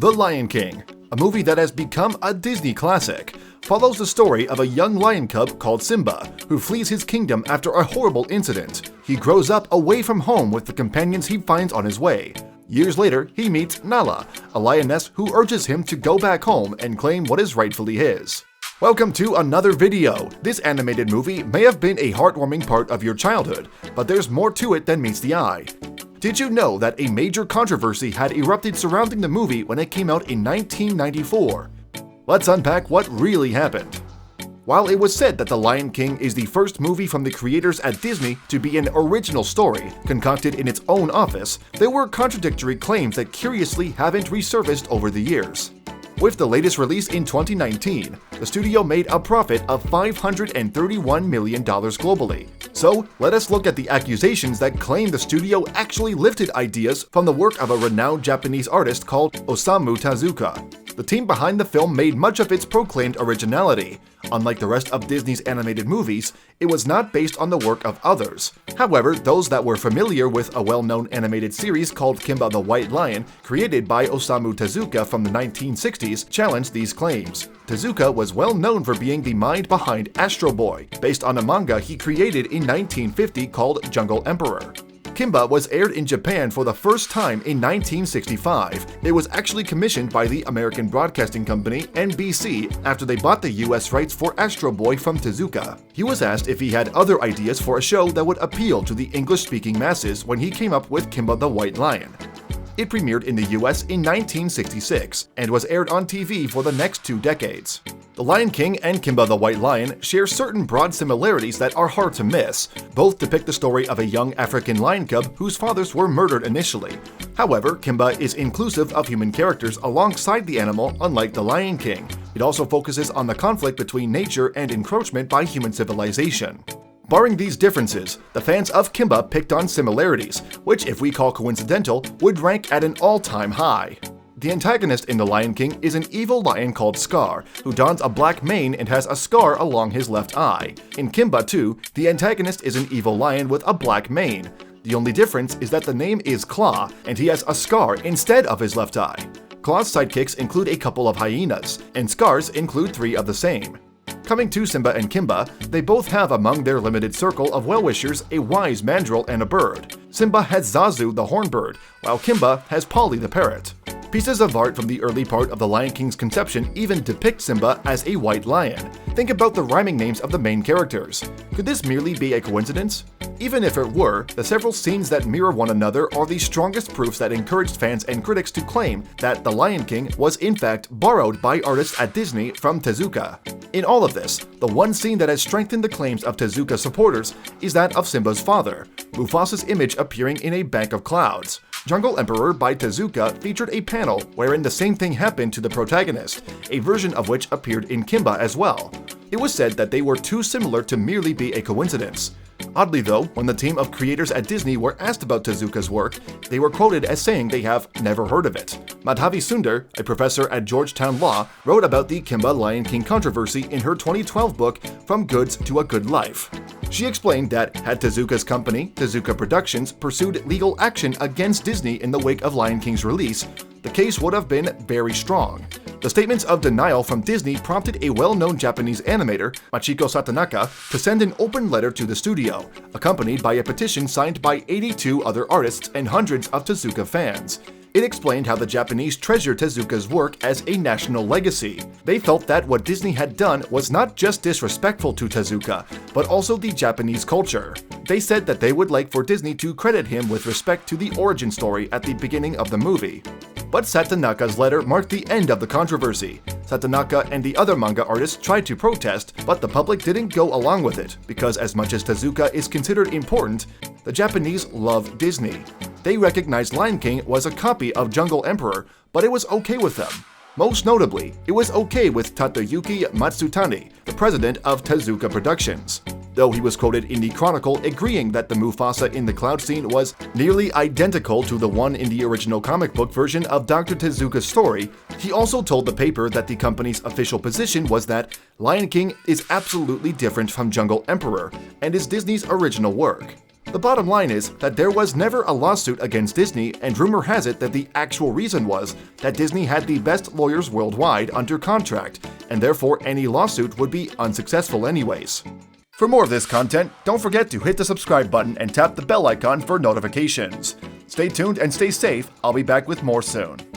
The Lion King, a movie that has become a Disney classic, follows the story of a young lion cub called Simba, who flees his kingdom after a horrible incident. He grows up away from home with the companions he finds on his way. Years later, he meets Nala, a lioness who urges him to go back home and claim what is rightfully his. Welcome to another video. This animated movie may have been a heartwarming part of your childhood, but there's more to it than meets the eye. Did you know that a major controversy had erupted surrounding the movie when it came out in 1994? Let's unpack what really happened. While it was said that The Lion King is the first movie from the creators at Disney to be an original story, concocted in its own office, there were contradictory claims that curiously haven't resurfaced over the years. With the latest release in 2019, the studio made a profit of $531 million globally. So, let us look at the accusations that claim the studio actually lifted ideas from the work of a renowned Japanese artist called Osamu Tezuka. The team behind the film made much of its proclaimed originality. Unlike the rest of Disney's animated movies, it was not based on the work of others. However, those that were familiar with a well-known animated series called Kimba the White Lion, created by Osamu Tezuka from the 1960s, challenged these claims. Tezuka was well known for being the mind behind Astro Boy, based on a manga he created in 1950 called Jungle Emperor. Kimba was aired in Japan for the first time in 1965. It was actually commissioned by the American broadcasting company NBC after they bought the US rights for Astro Boy from Tezuka. He was asked if he had other ideas for a show that would appeal to the English-speaking masses when he came up with Kimba the White Lion. It premiered in the US in 1966 and was aired on TV for the next 2 decades. The Lion King and Kimba the White Lion share certain broad similarities that are hard to miss. Both depict the story of a young African lion cub whose fathers were murdered initially. However, Kimba is inclusive of human characters alongside the animal, unlike The Lion King. It also focuses on the conflict between nature and encroachment by human civilization. Barring these differences, the fans of Kimba picked on similarities, which if we call coincidental, would rank at an all-time high. The antagonist in The Lion King is an evil lion called Scar, who dons a black mane and has a scar along his left eye. In Kimba too, the antagonist is an evil lion with a black mane. The only difference is that the name is Claw, and he has a scar instead of his left eye. Claw's sidekicks include a couple of hyenas, and Scar's include 3 of the same. Coming to Simba and Kimba, they both have among their limited circle of well-wishers a wise mandrill and a bird. Simba has Zazu the hornbird, while Kimba has Polly the parrot. Pieces of art from the early part of The Lion King's conception even depict Simba as a white lion. Think about the rhyming names of the main characters. Could this merely be a coincidence? Even if it were, the several scenes that mirror one another are the strongest proofs that encouraged fans and critics to claim that The Lion King was in fact borrowed by artists at Disney from Tezuka. In all of this, the one scene that has strengthened the claims of Tezuka supporters is that of Simba's father, Mufasa's image appearing in a bank of clouds. Jungle Emperor by Tezuka featured a panel wherein the same thing happened to the protagonist, a version of which appeared in Kimba as well. It was said that they were too similar to merely be a coincidence. Oddly though, when the team of creators at Disney were asked about Tezuka's work, they were quoted as saying they have never heard of it. Madhavi Sundar, a professor at Georgetown Law, wrote about the Kimba Lion King controversy in her 2012 book, From Goods to a Good Life. She explained that had Tezuka's company, Tezuka Productions, pursued legal action against Disney in the wake of Lion King's release, the case would have been very strong. The statements of denial from Disney prompted a well-known Japanese animator, Machiko Satonaka, to send an open letter to the studio, accompanied by a petition signed by 82 other artists and hundreds of Tezuka fans. It explained how the Japanese treasure Tezuka's work as a national legacy. They felt that what Disney had done was not just disrespectful to Tezuka, but also the Japanese culture. They said that they would like for Disney to credit him with respect to the origin story at the beginning of the movie. But Satonaka's letter marked the end of the controversy. Satonaka and the other manga artists tried to protest, but the public didn't go along with it, because as much as Tezuka is considered important, the Japanese love Disney. They recognized Lion King was a copy of Jungle Emperor, but it was okay with them. Most notably, it was okay with Tadayuki Matsutani, the president of Tezuka Productions. Though he was quoted in the Chronicle agreeing that the Mufasa in the cloud scene was nearly identical to the one in the original comic book version of Dr. Tezuka's story, he also told the paper that the company's official position was that Lion King is absolutely different from Jungle Emperor and is Disney's original work. The bottom line is that there was never a lawsuit against Disney, and rumor has it that the actual reason was that Disney had the best lawyers worldwide under contract, and therefore any lawsuit would be unsuccessful anyways. For more of this content, don't forget to hit the subscribe button and tap the bell icon for notifications. Stay tuned and stay safe, I'll be back with more soon.